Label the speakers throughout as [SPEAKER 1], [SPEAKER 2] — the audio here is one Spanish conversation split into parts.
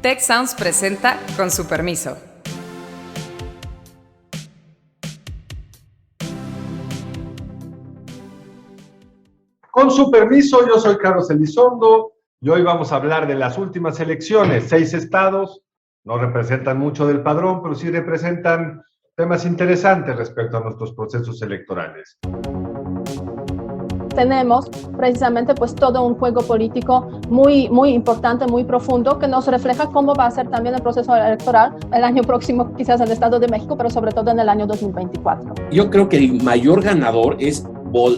[SPEAKER 1] Tech Sounds presenta Con su permiso.
[SPEAKER 2] Con su permiso, yo soy Carlos Elizondo y hoy vamos a hablar de las últimas elecciones. 6 estados no representan mucho del padrón, pero sí representan temas interesantes respecto a nuestros procesos electorales.
[SPEAKER 3] Tenemos precisamente pues todo un juego político muy importante, muy profundo, que nos refleja cómo va a ser también el proceso electoral el año próximo, quizás en el Estado de México, pero sobre todo en el año 2024.
[SPEAKER 4] Yo creo que el mayor ganador es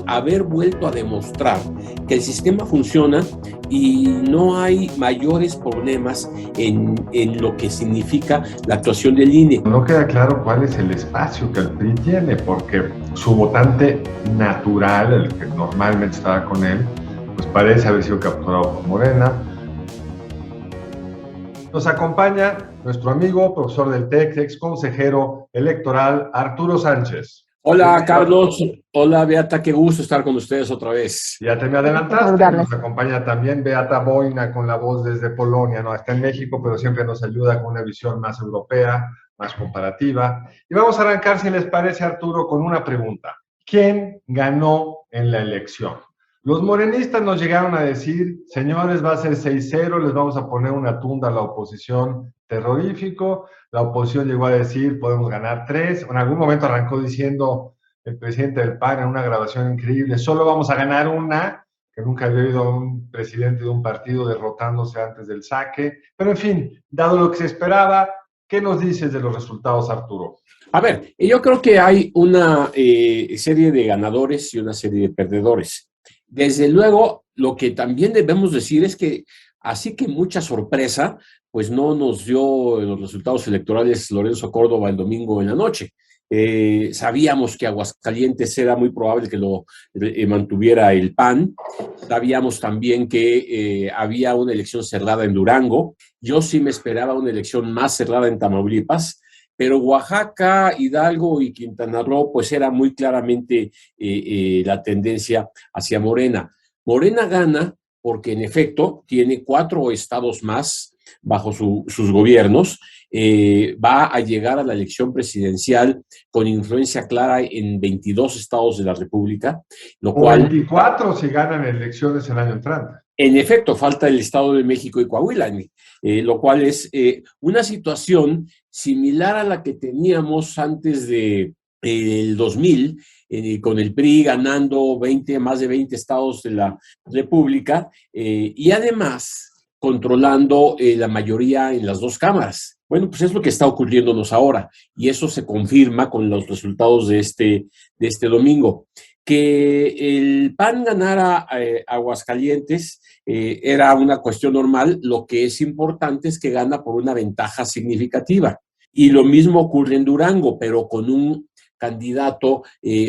[SPEAKER 4] haber vuelto a demostrar que el sistema funciona y no hay mayores problemas en lo que significa la actuación del INE.
[SPEAKER 2] No queda claro cuál es el espacio que el PRI tiene, porque su votante natural, el que normalmente estaba con él, pues parece haber sido capturado por Morena. Nos acompaña nuestro amigo, profesor del TEC, ex consejero electoral, Arturo Sánchez.
[SPEAKER 4] Hola, Carlos. Hola, Beata. Qué gusto estar con ustedes otra vez.
[SPEAKER 2] Ya te me adelantaste. Nos acompaña también Beata Boina con la voz desde Polonia. No está en México, pero siempre nos ayuda con una visión más europea, más comparativa. Y vamos a arrancar, si les parece, Arturo, con una pregunta. ¿Quién ganó en la elección? Los morenistas nos llegaron a decir, señores, va a ser 6-0, les vamos a poner una tunda a la oposición terrorífico. La oposición llegó a decir, podemos ganar 3. En algún momento arrancó diciendo el presidente del PAN en una grabación increíble, solo vamos a ganar una, que nunca había oído a un presidente de un partido derrotándose antes del saque. Pero en fin, dado lo que se esperaba, ¿qué nos dices de los resultados, Arturo?
[SPEAKER 4] A ver, yo creo que hay una serie de ganadores y una serie de perdedores. Desde luego, lo que también debemos decir es que, así que mucha sorpresa, pues no nos dio los resultados electorales Lorenzo Córdoba el domingo en la noche. Sabíamos que Aguascalientes era muy probable que lo mantuviera el PAN. Sabíamos también que había una elección cerrada en Durango. Yo sí me esperaba una elección más cerrada en Tamaulipas. Pero Oaxaca, Hidalgo y Quintana Roo, pues era muy claramente la tendencia hacia Morena. Morena gana porque en efecto tiene 4 estados más bajo sus gobiernos, va a llegar a la elección presidencial con influencia clara en 22 estados de la República, lo cual...
[SPEAKER 2] 24 si ganan elecciones el año entrante.
[SPEAKER 4] En efecto, falta el Estado de México y Coahuila, lo cual es una situación similar a la que teníamos antes del 2000, con el PRI ganando más de 20 estados de la República y además controlando la mayoría en las 2 cámaras. Bueno, pues es lo que está ocurriéndonos ahora y eso se confirma con los resultados de este domingo. Que el PAN ganara Aguascalientes era una cuestión normal. Lo que es importante es que gana por una ventaja significativa. Y lo mismo ocurre en Durango, pero con un candidato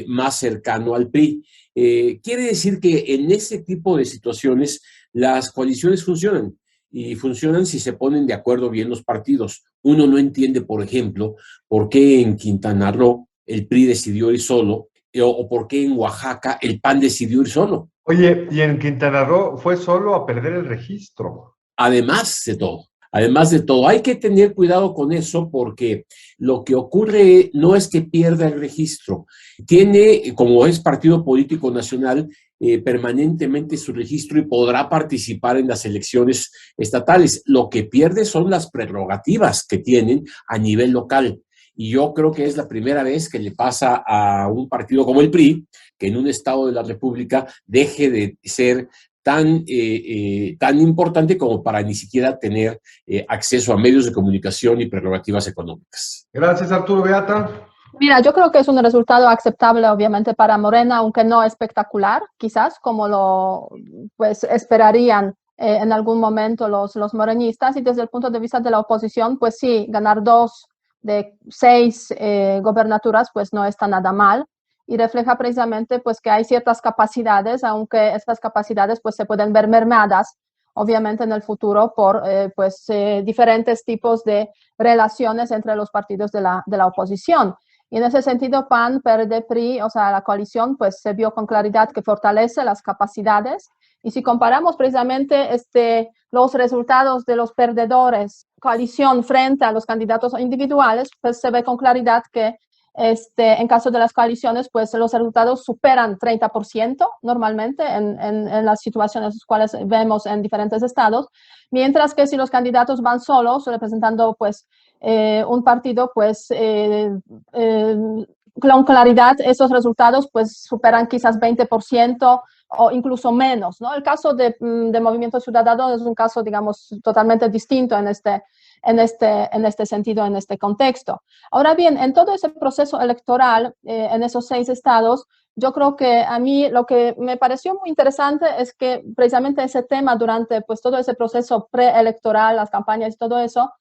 [SPEAKER 4] más cercano al PRI. Quiere decir que en ese tipo de situaciones las coaliciones funcionan. Y funcionan si se ponen de acuerdo bien los partidos. Uno no entiende, por ejemplo, por qué en Quintana Roo el PRI decidió ir solo o por qué en Oaxaca el PAN decidió ir solo.
[SPEAKER 2] Oye, y en Quintana Roo fue solo a perder el registro.
[SPEAKER 4] Además de todo, hay que tener cuidado con eso porque lo que ocurre no es que pierda el registro. Tiene, como es partido político nacional, permanentemente su registro y podrá participar en las elecciones estatales. Lo que pierde son las prerrogativas que tienen a nivel local. Y yo creo que es la primera vez que le pasa a un partido como el PRI, que en un estado de la República deje de ser tan importante como para ni siquiera tener acceso a medios de comunicación y prerrogativas económicas.
[SPEAKER 2] Gracias, Arturo. Beata.
[SPEAKER 3] Mira, yo creo que es un resultado aceptable, obviamente, para Morena, aunque no espectacular, quizás, como lo pues esperarían en algún momento los morenistas. Y desde el punto de vista de la oposición, pues sí, ganar 2 de 6 gobernaturas, pues no está nada mal. Y refleja precisamente pues que hay ciertas capacidades, aunque estas capacidades pues se pueden ver mermadas, obviamente en el futuro por diferentes tipos de relaciones entre los partidos de la oposición. Y en ese sentido, PAN, PRD, PRI, o sea, la coalición, pues se vio con claridad que fortalece las capacidades. Y si comparamos precisamente los resultados de los perdedores coalición frente a los candidatos individuales, pues se ve con claridad que en caso de las coaliciones, pues los resultados superan 30% normalmente en las situaciones cuales vemos en diferentes estados, mientras que si los candidatos van solos, representando pues un partido, pues con claridad esos resultados pues superan quizás 20% o incluso menos, ¿no? El caso de Movimiento Ciudadano es un caso, digamos, totalmente distinto en este sentido, en este contexto. Ahora bien, en todo ese proceso electoral, en esos 6 estados, yo creo que a mí lo que me pareció muy interesante es que precisamente ese tema durante pues, todo ese proceso preelectoral, las campañas y todo eso,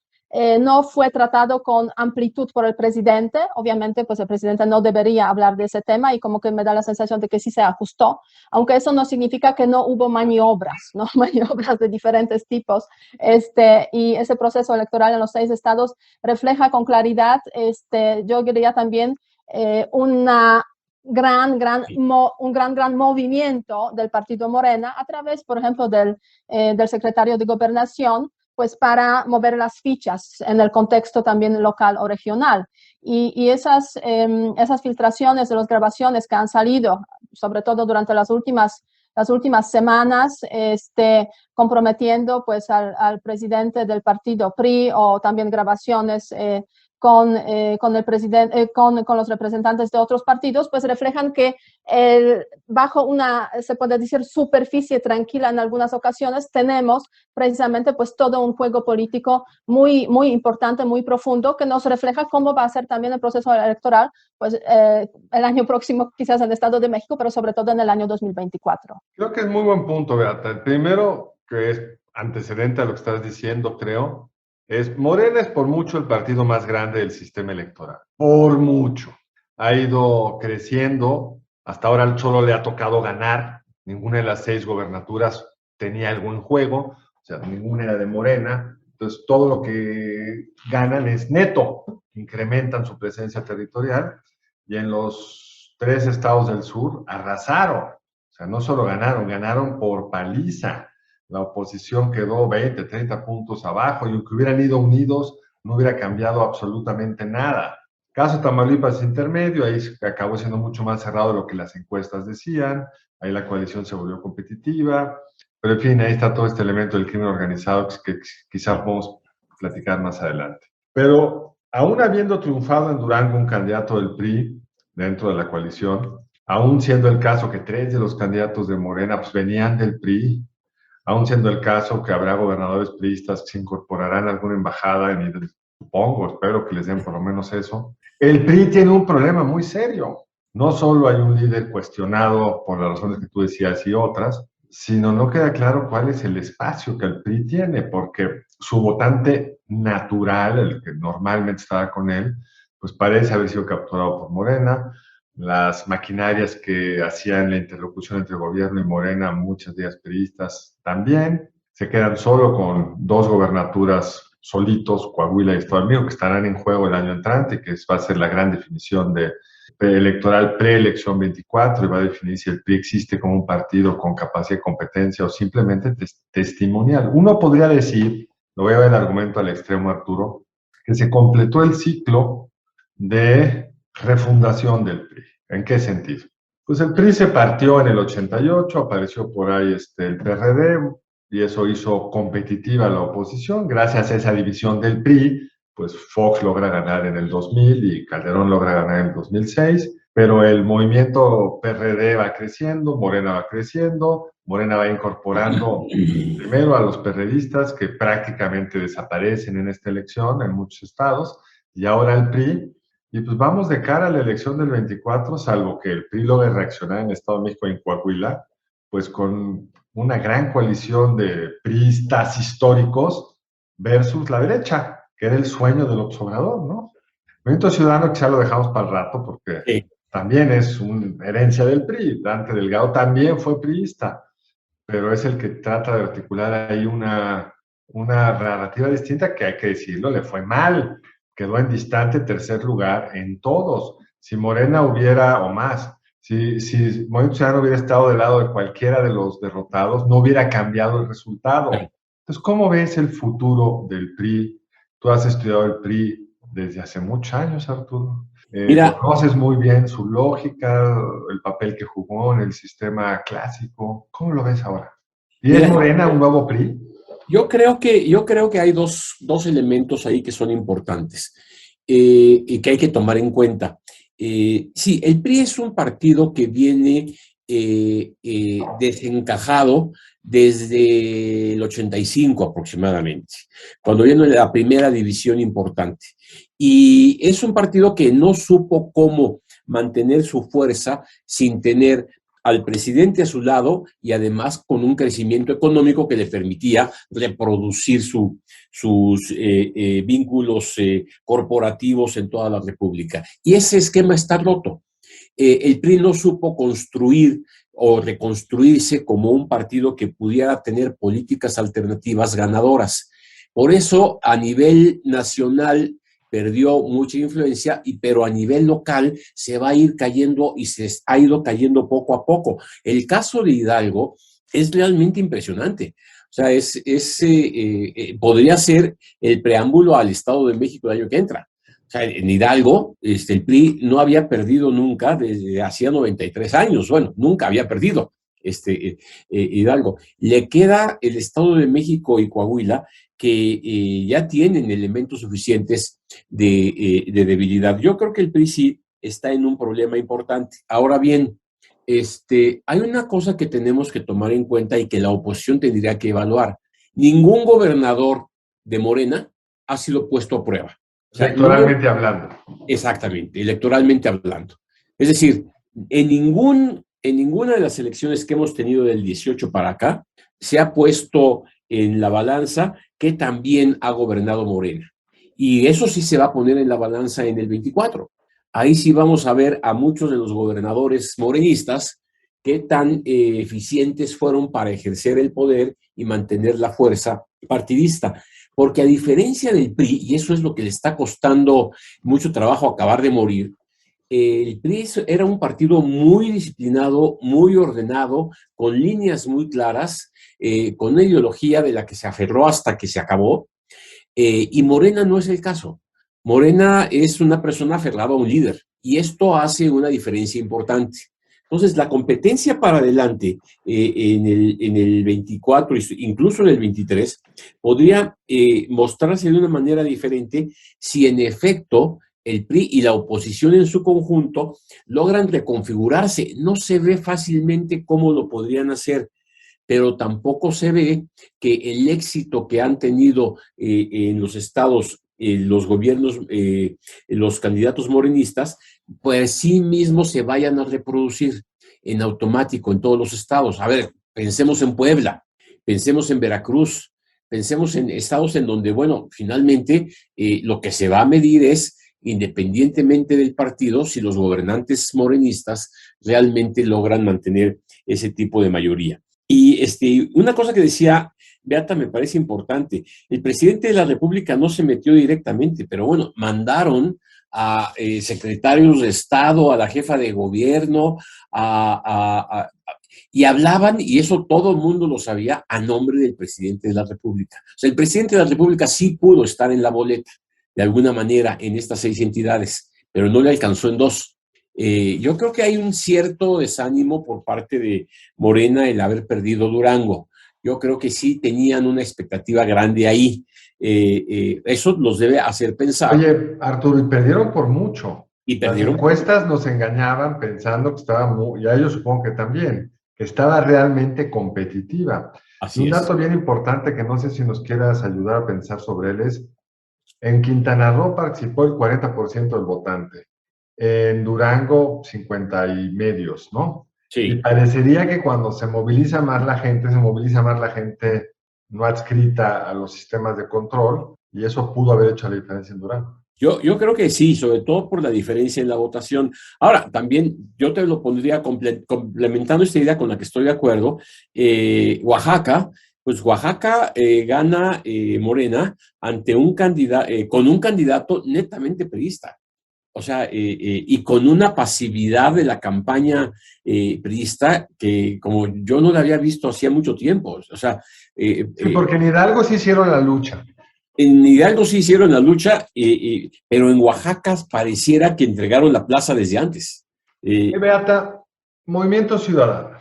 [SPEAKER 3] no fue tratado con amplitud por el presidente. Obviamente, pues el presidente no debería hablar de ese tema y como que me da la sensación de que sí se ajustó, aunque eso no significa que no hubo maniobras, ¿no? Maniobras de diferentes tipos. Y ese proceso electoral en los 6 estados refleja con claridad, yo diría también, un gran movimiento del partido Morena a través, por ejemplo, del secretario de Gobernación, pues para mover las fichas en el contexto también local o regional. Y esas filtraciones de las grabaciones que han salido, sobre todo durante las últimas semanas, comprometiendo pues al presidente del partido PRI, o también grabaciones con el presidente, con los representantes de otros partidos, pues reflejan que bajo una, se puede decir, superficie tranquila en algunas ocasiones, tenemos precisamente pues todo un juego político muy, muy importante, muy profundo, que nos refleja cómo va a ser también el proceso electoral, pues el año próximo quizás en el Estado de México, pero sobre todo en el año 2024.
[SPEAKER 2] Creo que es muy buen punto, Beata. El primero, que es antecedente a lo que estás diciendo, creo, Morena es por mucho el partido más grande del sistema electoral, por mucho. Ha ido creciendo, hasta ahora solo le ha tocado ganar, ninguna de las 6 gobernaturas tenía algún juego, o sea, ninguna era de Morena, entonces todo lo que ganan es neto, incrementan su presencia territorial, y en los 3 estados del sur arrasaron, o sea, no solo ganaron por paliza. La oposición quedó 20, 30 puntos abajo, y aunque hubieran ido unidos, no hubiera cambiado absolutamente nada. Caso Tamaulipas intermedio, ahí acabó siendo mucho más cerrado de lo que las encuestas decían, ahí la coalición se volvió competitiva, pero en fin, ahí está todo este elemento del crimen organizado que quizá podemos platicar más adelante. Pero aún habiendo triunfado en Durango un candidato del PRI dentro de la coalición, aún siendo el caso que 3 de los candidatos de Morena pues, venían del PRI, aún siendo el caso que habrá gobernadores priistas que se incorporarán a alguna embajada, supongo, espero que les den por lo menos eso, el PRI tiene un problema muy serio. No solo hay un líder cuestionado por las razones que tú decías y otras, sino no queda claro cuál es el espacio que el PRI tiene, porque su votante natural, el que normalmente estaba con él, pues parece haber sido capturado por Morena. Las maquinarias que hacían la interlocución entre gobierno y Morena, muchas de ellas priistas también, se quedan solo con 2 gobernaturas solitos, Coahuila y Estado de México, que estarán en juego el año entrante, que va a ser la gran definición de electoral preelección 24, y va a definir si el PRI existe como un partido con capacidad de competencia o simplemente testimonial. Uno podría decir, lo voy a ver el argumento al extremo, Arturo, que se completó el ciclo de refundación del PRI. ¿En qué sentido? Pues el PRI se partió en el 88, apareció por ahí el PRD, y eso hizo competitiva la oposición. Gracias a esa división del PRI, pues Fox logra ganar en el 2000 y Calderón logra ganar en el 2006, pero el movimiento PRD va creciendo, Morena va creciendo, Morena va incorporando primero a los perredistas que prácticamente desaparecen en esta elección en muchos estados, y ahora el PRI. Y pues vamos de cara a la elección del 24, salvo que el PRI logre reaccionar en el Estado de México, en Coahuila, pues con una gran coalición de priistas históricos versus la derecha, que era el sueño del observador, ¿no? Movimiento Ciudadano, que ya lo dejamos para el rato, porque también es una herencia del PRI. Dante Delgado también fue priista, pero es el que trata de articular ahí una narrativa distinta que, hay que decirlo, le fue mal. Quedó en distante tercer lugar en todos. Si Morena hubiera, o más, si Movimiento Ciudadano hubiera estado del lado de cualquiera de los derrotados, no hubiera cambiado el resultado. Entonces, ¿cómo ves el futuro del PRI Tú has estudiado el PRI desde hace muchos años, Arturo.
[SPEAKER 4] Mira,
[SPEAKER 2] Conoces muy bien su lógica, el papel que jugó en el sistema clásico. ¿Cómo lo ves ahora? ¿Y es
[SPEAKER 4] mira,
[SPEAKER 2] Morena un nuevo PRI?
[SPEAKER 4] yo creo que hay dos elementos ahí que son importantes y que hay que tomar en cuenta. Sí, el PRI es un partido que viene desencajado desde el 85 aproximadamente, cuando vino la primera división importante. Y es un partido que no supo cómo mantener su fuerza sin tener al presidente a su lado y además con un crecimiento económico que le permitía reproducir sus vínculos corporativos en toda la República. Y ese esquema está roto. El PRI no supo construir o reconstruirse como un partido que pudiera tener políticas alternativas ganadoras. Por eso, a nivel nacional, perdió mucha influencia, pero a nivel local se va a ir cayendo y se ha ido cayendo poco a poco. El caso de Hidalgo es realmente impresionante. O sea, podría ser el preámbulo al Estado de México el año que entra. O sea, en Hidalgo, el PRI no había perdido nunca desde hacía 93 años. Bueno, nunca había perdido Hidalgo. Le queda el Estado de México y Coahuila, que ya tienen elementos suficientes de debilidad. Yo creo que el PRI sí está en un problema importante. Ahora bien, hay una cosa que tenemos que tomar en cuenta y que la oposición tendría que evaluar. Ningún gobernador de Morena ha sido puesto a prueba.
[SPEAKER 2] O sea, electoralmente hablando.
[SPEAKER 4] Exactamente, electoralmente hablando. Es decir, en ninguna de las elecciones que hemos tenido del 18 para acá se ha puesto en la balanza que también ha gobernado Morena. Y eso sí se va a poner en la balanza en el 24. Ahí sí vamos a ver a muchos de los gobernadores morenistas qué tan eficientes fueron para ejercer el poder y mantener la fuerza partidista. Porque a diferencia del PRI, y eso es lo que le está costando mucho trabajo acabar de morir, el PRI era un partido muy disciplinado, muy ordenado, con líneas muy claras, con una ideología de la que se aferró hasta que se acabó, y Morena no es el caso. Morena es una persona aferrada a un líder, y esto hace una diferencia importante. Entonces, la competencia para adelante en el 24, incluso en el 23, podría mostrarse de una manera diferente si en efecto el PRI y la oposición en su conjunto logran reconfigurarse. No se ve fácilmente cómo lo podrían hacer, pero tampoco se ve que el éxito que han tenido en los estados, los gobiernos, los candidatos morenistas, pues sí mismos se vayan a reproducir en automático en todos los estados. A ver, pensemos en Puebla, pensemos en Veracruz, pensemos en estados en donde, bueno, finalmente lo que se va a medir es, independientemente del partido, si los gobernantes morenistas realmente logran mantener ese tipo de mayoría. Y una cosa que decía Beata me parece importante. El presidente de la República no se metió directamente, pero bueno, mandaron a secretarios de Estado, a la jefa de gobierno, y hablaban, y eso todo el mundo lo sabía, a nombre del presidente de la República. O sea, el presidente de la República sí pudo estar en la boleta, de alguna manera, en estas 6 entidades, pero no le alcanzó en 2. Yo creo que hay un cierto desánimo por parte de Morena el haber perdido Durango. Yo creo que sí tenían una expectativa grande ahí. Eso los debe hacer pensar.
[SPEAKER 2] Oye, Arturo, y perdieron por mucho.
[SPEAKER 4] Y perdieron.
[SPEAKER 2] Las encuestas nos engañaban pensando que estaba y a ellos supongo que también, que estaba realmente competitiva.
[SPEAKER 4] Así
[SPEAKER 2] y un
[SPEAKER 4] es.
[SPEAKER 2] dato bien importante que no sé si nos quieras ayudar a pensar sobre él es, en Quintana Roo participó el 40% del votante. En Durango, 50 y medios, ¿no?
[SPEAKER 4] Sí.
[SPEAKER 2] Y parecería que cuando se moviliza más la gente no adscrita a los sistemas de control, y eso pudo haber hecho la diferencia en Durango.
[SPEAKER 4] Yo creo que sí, sobre todo por la diferencia en la votación. Ahora, también yo te lo pondría complementando esta idea con la que estoy de acuerdo. Oaxaca, pues Oaxaca gana Morena ante con un candidato netamente priista. O sea, y con una pasividad de la campaña priista que como yo no la había visto hacía mucho tiempo. O sea,
[SPEAKER 2] sí, porque en Hidalgo sí hicieron la lucha.
[SPEAKER 4] En Hidalgo sí hicieron la lucha, pero en Oaxaca pareciera que entregaron la plaza desde antes.
[SPEAKER 2] Beata, Movimiento Ciudadano.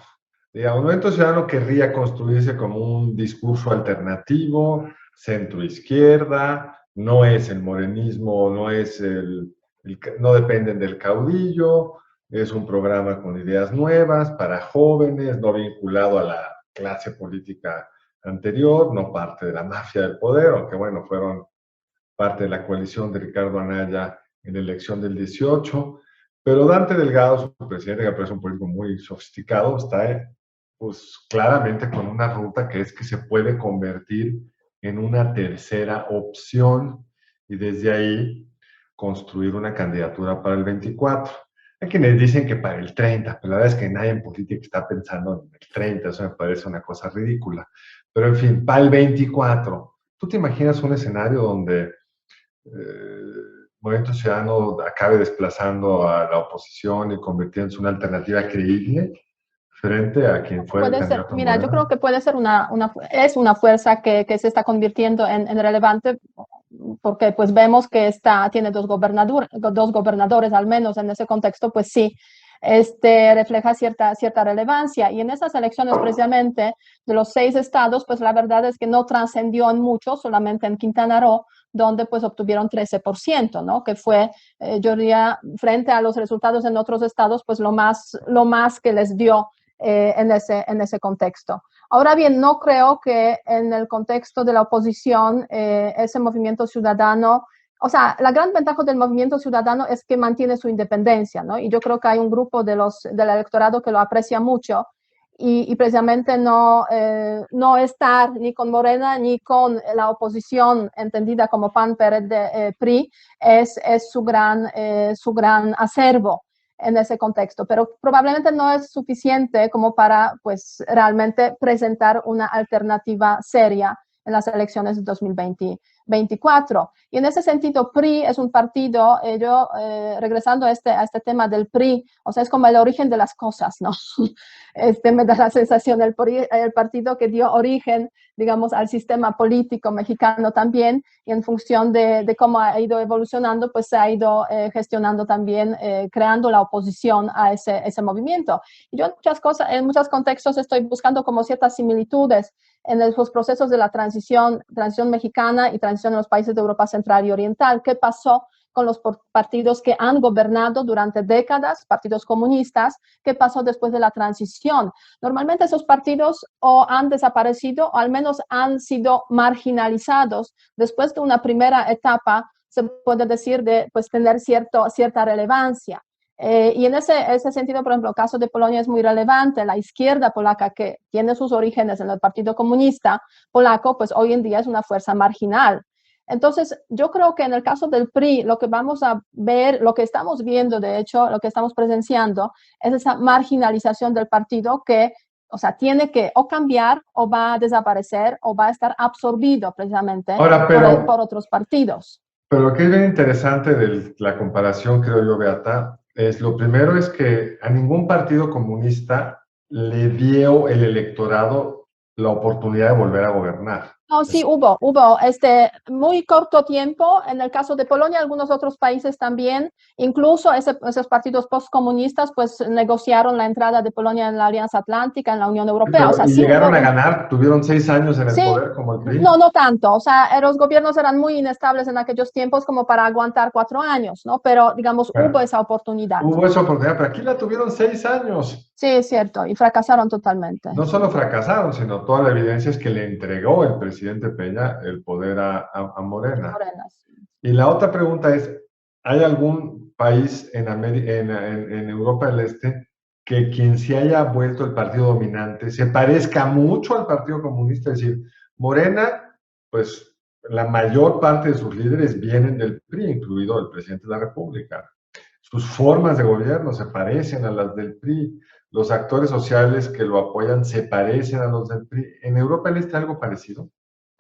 [SPEAKER 2] Digamos, Movimiento Ciudadano querría construirse como un discurso alternativo, centro-izquierda, no es el morenismo, no dependen del caudillo, es un programa con ideas nuevas para jóvenes, no vinculado a la clase política anterior, no parte de la mafia del poder, aunque bueno, fueron parte de la coalición de Ricardo Anaya en la elección del 18, pero Dante Delgado, su presidente, que parece un político muy sofisticado, está pues claramente con una ruta que es que se puede convertir en una tercera opción y desde ahí construir una candidatura para el 24. Hay quienes dicen que para el 30, pero la verdad es que nadie en política está pensando en el 30, eso me parece una cosa ridícula. Pero en fin, para el 24, ¿tú te imaginas un escenario donde Movimiento Ciudadano acabe desplazando a la oposición y convirtiéndose en una alternativa creíble frente a quien fuera el candidato?
[SPEAKER 3] Mira, yo creo que puede ser es una fuerza que se está convirtiendo en relevante, porque pues vemos que tiene dos gobernadores, al menos en ese contexto, pues sí, refleja cierta relevancia. Y en esas elecciones, precisamente, de los 6 estados, pues la verdad es que no trascendió en mucho, solamente en Quintana Roo, donde pues obtuvieron 13%, ¿no? Que fue, yo diría, frente a los resultados en otros estados, pues lo más que les dio en ese contexto. Ahora bien, no creo que en el contexto de la oposición ese movimiento ciudadano, o sea, la gran ventaja del movimiento ciudadano es que mantiene su independencia, ¿no? Y yo creo que hay un grupo del electorado que lo aprecia mucho y precisamente no estar ni con Morena ni con la oposición entendida como PAN, PRD, PRI es su gran acervo en ese contexto, pero probablemente no es suficiente como para pues realmente presentar una alternativa seria en las elecciones de 2024. Y en ese sentido, PRI es un partido, regresando a este tema del PRI, o sea, es como el origen de las cosas, ¿no? Me da la sensación, el partido que dio origen, digamos, al sistema político mexicano también, y en función de cómo ha ido evolucionando, pues se ha ido gestionando también, creando la oposición a ese movimiento. Y yo en muchos contextos estoy buscando como ciertas similitudes en los procesos de la transición mexicana y transición en los países de Europa Central y Oriental. ¿Qué pasó con los partidos que han gobernado durante décadas, partidos comunistas? ¿Qué pasó después de la transición? Normalmente esos partidos o han desaparecido o al menos han sido marginalizados después de una primera etapa, se puede decir, de pues, tener cierta relevancia. Y en ese sentido, por ejemplo, el caso de Polonia es muy relevante. La izquierda polaca, que tiene sus orígenes en el Partido Comunista Polaco, pues hoy en día es una fuerza marginal. Entonces, yo creo que en el caso del PRI, lo que vamos a ver, lo que estamos viendo, de hecho, lo que estamos presenciando, es esa marginalización del partido que, o sea, tiene que o cambiar, o va a desaparecer, o va a estar absorbido precisamente por otros partidos.
[SPEAKER 2] Pero lo que es bien interesante de la comparación, creo yo, Beata, lo primero es que a ningún partido comunista le dio el electorado la oportunidad de volver a gobernar.
[SPEAKER 3] No, sí, hubo muy corto tiempo, en el caso de Polonia, algunos otros países también, incluso esos partidos postcomunistas pues negociaron la entrada de Polonia en la Alianza Atlántica, en la Unión Europea.
[SPEAKER 2] Pero, ¿y llegaron a ganar? ¿Tuvieron 6 años en el poder como el PRI?
[SPEAKER 3] No tanto, o sea, los gobiernos eran muy inestables en aquellos tiempos como para aguantar 4 años, ¿no? Pero, digamos, hubo esa oportunidad.
[SPEAKER 2] Hubo esa oportunidad, pero aquí la tuvieron 6 años.
[SPEAKER 3] Sí, es cierto, y fracasaron totalmente.
[SPEAKER 2] No solo fracasaron, sino toda la evidencia es que le entregó el presidente Peña el poder a Morena.
[SPEAKER 3] Sí.
[SPEAKER 2] Y la otra pregunta es, ¿hay algún país en Europa del Este que quien se haya vuelto el partido dominante se parezca mucho al Partido Comunista? Es decir, Morena, pues la mayor parte de sus líderes vienen del PRI, incluido el presidente de la República. Sus formas de gobierno se parecen a las del PRI. Los actores sociales que lo apoyan se parecen a los del PRI. ¿En Europa del Este algo parecido?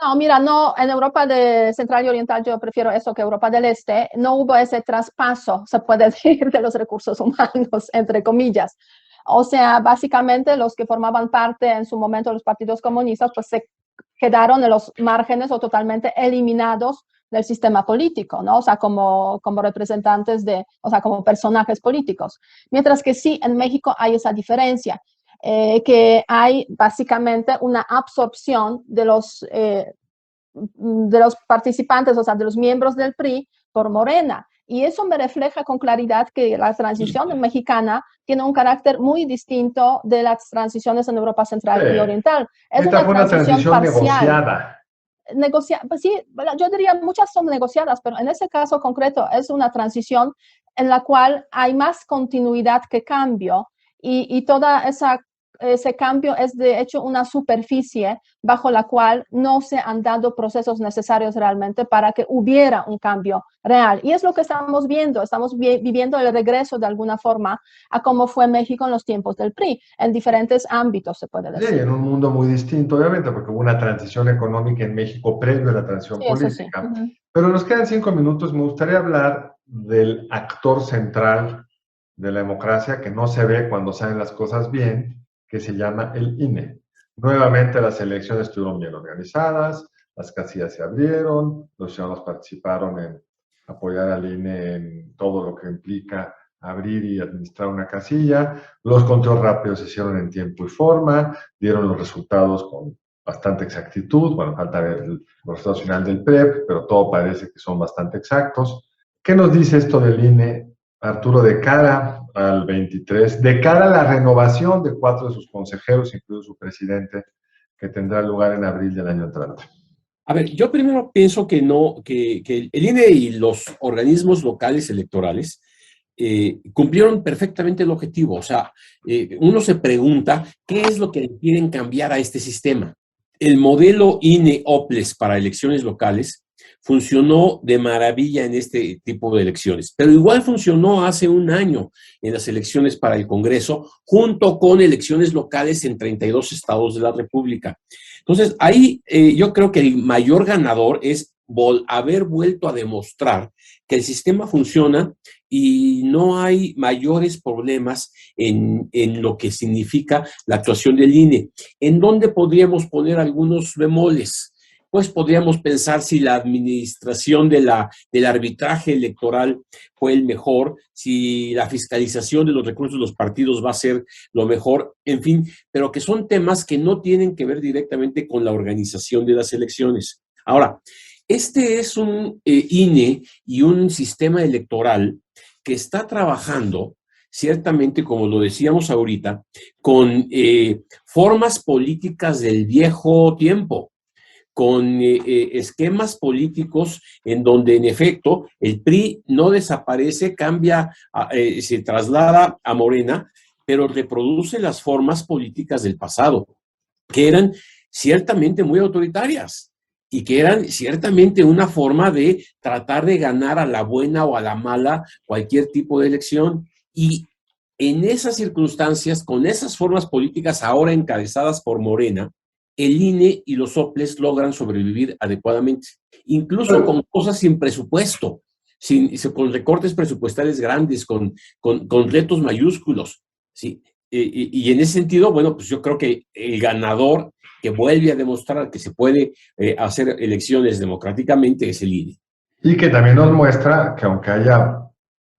[SPEAKER 3] No, mira, no, en Europa Central y Oriental yo prefiero eso que Europa del Este. No hubo ese traspaso, se puede decir, de los recursos humanos, entre comillas. O sea, básicamente los que formaban parte en su momento de los partidos comunistas, pues se quedaron en los márgenes o totalmente eliminados del sistema político, ¿no? O sea, como representantes o sea, como personajes políticos. Mientras que sí, en México hay esa diferencia, que hay básicamente una absorción de los participantes, o sea, de los miembros del PRI por Morena. Y eso me refleja con claridad que la transición mexicana tiene un carácter muy distinto de las transiciones en Europa Central y Oriental. Es
[SPEAKER 2] Esta fue una transición
[SPEAKER 3] parcial.
[SPEAKER 2] negociada.
[SPEAKER 3] Pues sí, yo diría muchas son negociadas, pero en ese caso concreto es una transición en la cual hay más continuidad que cambio y toda ese cambio es de hecho una superficie bajo la cual no se han dado procesos necesarios realmente para que hubiera un cambio real. Y es lo que estamos viendo, estamos viviendo el regreso de alguna forma a cómo fue México en los tiempos del PRI, en diferentes ámbitos se puede decir.
[SPEAKER 2] Sí, en un mundo muy distinto, obviamente, porque hubo una transición económica en México previo a la transición política. Sí. Pero nos quedan 5 minutos, me gustaría hablar del actor central de la democracia que no se ve cuando salen las cosas bien, que se llama el INE. Nuevamente las elecciones estuvieron bien organizadas, las casillas se abrieron, los ciudadanos participaron en apoyar al INE en todo lo que implica abrir y administrar una casilla, los conteos rápidos se hicieron en tiempo y forma, dieron los resultados con bastante exactitud, bueno, falta ver los resultados finales del PREP, pero todo parece que son bastante exactos. ¿Qué nos dice esto del INE, Arturo, de cara al 23, de cara a la renovación de 4 de sus consejeros, incluido su presidente, que tendrá lugar en abril del año entrante?
[SPEAKER 4] A ver, yo primero pienso que el INE y los organismos locales electorales cumplieron perfectamente el objetivo. O sea, uno se pregunta, ¿qué es lo que quieren cambiar a este sistema? El modelo INE-OPLES para elecciones locales funcionó de maravilla en este tipo de elecciones, pero igual funcionó hace un año en las elecciones para el Congreso, junto con elecciones locales en 32 estados de la República. Entonces, ahí yo creo que el mayor ganador es haber vuelto a demostrar que el sistema funciona y no hay mayores problemas en lo que significa la actuación del INE. ¿En dónde podríamos poner algunos bemoles? Pues podríamos pensar si la administración del arbitraje electoral fue el mejor, si la fiscalización de los recursos de los partidos va a ser lo mejor, en fin, pero que son temas que no tienen que ver directamente con la organización de las elecciones. Ahora, este es un INE y un sistema electoral que está trabajando, ciertamente, como lo decíamos ahorita, con formas políticas del viejo tiempo, con esquemas políticos en donde, en efecto, el PRI no desaparece, cambia, se traslada a Morena, pero reproduce las formas políticas del pasado, que eran ciertamente muy autoritarias y que eran ciertamente una forma de tratar de ganar a la buena o a la mala cualquier tipo de elección. Y en esas circunstancias, con esas formas políticas ahora encabezadas por Morena, el INE y los OPLES logran sobrevivir adecuadamente, incluso con cosas sin presupuesto, con recortes presupuestales grandes, con retos mayúsculos, ¿sí? Y en ese sentido, bueno, pues yo creo que el ganador que vuelve a demostrar que se puede hacer elecciones democráticamente es el INE.
[SPEAKER 2] Y que también nos muestra que aunque haya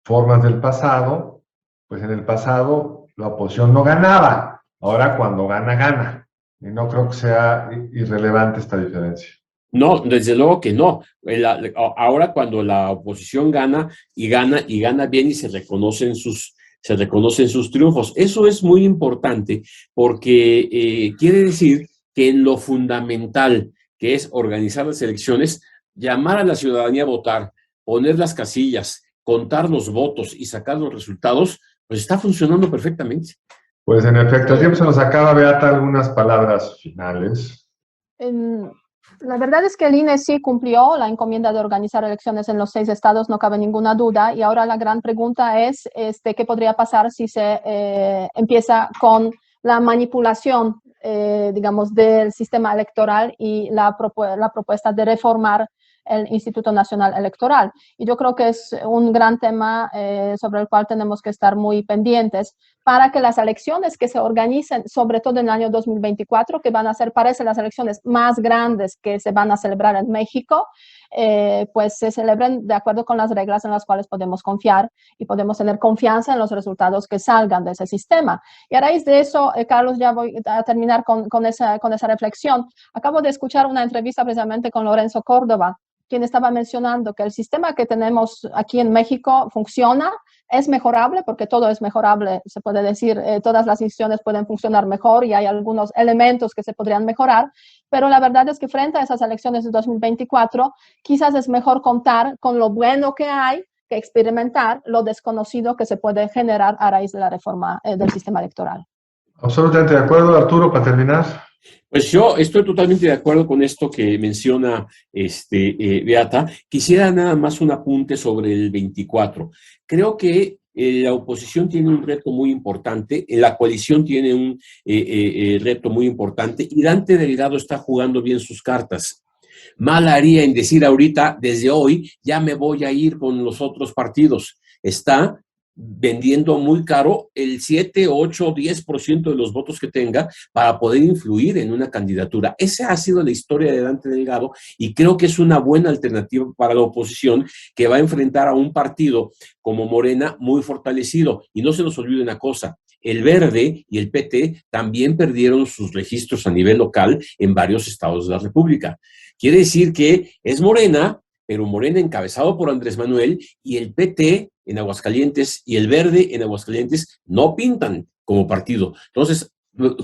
[SPEAKER 2] formas del pasado, pues en el pasado la oposición no ganaba, ahora cuando gana, gana. Y no creo que sea irrelevante esta diferencia.
[SPEAKER 4] No, desde luego que no. Ahora cuando la oposición gana bien y se reconocen sus triunfos. Eso es muy importante porque quiere decir que en lo fundamental, que es organizar las elecciones, llamar a la ciudadanía a votar, poner las casillas, contar los votos y sacar los resultados, pues está funcionando perfectamente.
[SPEAKER 2] Pues en efecto, el tiempo se nos acaba. Beata, algunas palabras finales.
[SPEAKER 3] La verdad es que el INE sí cumplió la encomienda de organizar elecciones en los 6 estados, no cabe ninguna duda, y ahora la gran pregunta es qué podría pasar si se empieza con la manipulación, digamos, del sistema electoral y la propuesta de reformar el Instituto Nacional Electoral. Y yo creo que es un gran tema sobre el cual tenemos que estar muy pendientes para que las elecciones que se organicen, sobre todo en el año 2024, que van a ser, parece, las elecciones más grandes que se van a celebrar en México, pues se celebren de acuerdo con las reglas en las cuales podemos confiar y podemos tener confianza en los resultados que salgan de ese sistema. Y a raíz de eso, Carlos, ya voy a terminar con esa reflexión. Acabo de escuchar una entrevista precisamente con Lorenzo Córdoba, quien estaba mencionando que el sistema que tenemos aquí en México funciona, es mejorable, porque todo es mejorable, se puede decir, todas las instituciones pueden funcionar mejor y hay algunos elementos que se podrían mejorar, pero la verdad es que frente a esas elecciones de 2024, quizás es mejor contar con lo bueno que hay que experimentar lo desconocido que se puede generar a raíz de la reforma del sistema electoral.
[SPEAKER 2] Absolutamente de acuerdo, Arturo, para terminar.
[SPEAKER 4] Pues yo estoy totalmente de acuerdo con esto que menciona Beata. Quisiera nada más un apunte sobre el 24. Creo que la oposición tiene un reto muy importante, la coalición tiene un reto muy importante y Dante Delgado está jugando bien sus cartas. Mal haría en decir ahorita, desde hoy, ya me voy a ir con los otros partidos. Está vendiendo muy caro el 7, 8, 10% de los votos que tenga para poder influir en una candidatura. Esa ha sido la historia de Dante Delgado y creo que es una buena alternativa para la oposición que va a enfrentar a un partido como Morena muy fortalecido. Y no se nos olvide una cosa, el Verde y el PT también perdieron sus registros a nivel local en varios estados de la República. Quiere decir que es Morena, pero Morena encabezado por Andrés Manuel y el PT en Aguascalientes y el Verde en Aguascalientes no pintan como partido. Entonces,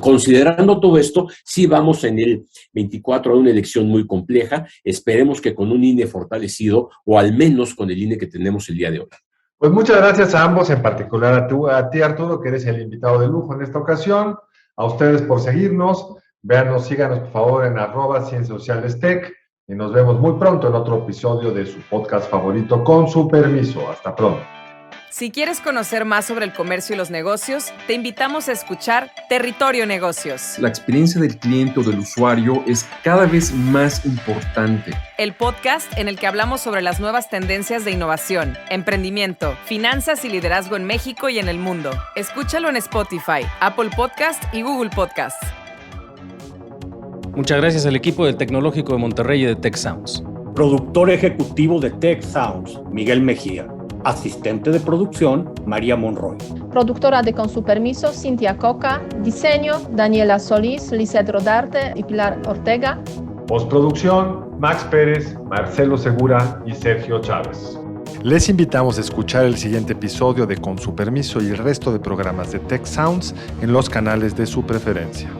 [SPEAKER 4] considerando todo esto, sí vamos en el 24 a una elección muy compleja. Esperemos que con un INE fortalecido o al menos con el INE que tenemos el día de hoy.
[SPEAKER 2] Pues muchas gracias a ambos, en particular a ti, Arturo, que eres el invitado de lujo en esta ocasión. A ustedes por seguirnos. Véanos, síganos por favor en @CienciasSocialesTech. Y nos vemos muy pronto en otro episodio de su podcast favorito, Con su permiso. Hasta pronto.
[SPEAKER 1] Si quieres conocer más sobre el comercio y los negocios, te invitamos a escuchar Territorio Negocios.
[SPEAKER 5] La experiencia del cliente o del usuario es cada vez más importante.
[SPEAKER 1] El podcast en el que hablamos sobre las nuevas tendencias de innovación, emprendimiento, finanzas y liderazgo en México y en el mundo. Escúchalo en Spotify, Apple Podcast y Google Podcast.
[SPEAKER 6] Muchas gracias al equipo del Tecnológico de Monterrey y de Tech Sounds.
[SPEAKER 7] Productor ejecutivo de Tech Sounds, Miguel Mejía. Asistente de producción, María Monroy.
[SPEAKER 3] Productora de Con su permiso, Cintia Coca. Diseño, Daniela Solís, Lisette Rodarte y Pilar Ortega.
[SPEAKER 2] Postproducción, Max Pérez, Marcelo Segura y Sergio Chávez. Les invitamos a escuchar el siguiente episodio de Con su permiso y el resto de programas de Tech Sounds en los canales de su preferencia.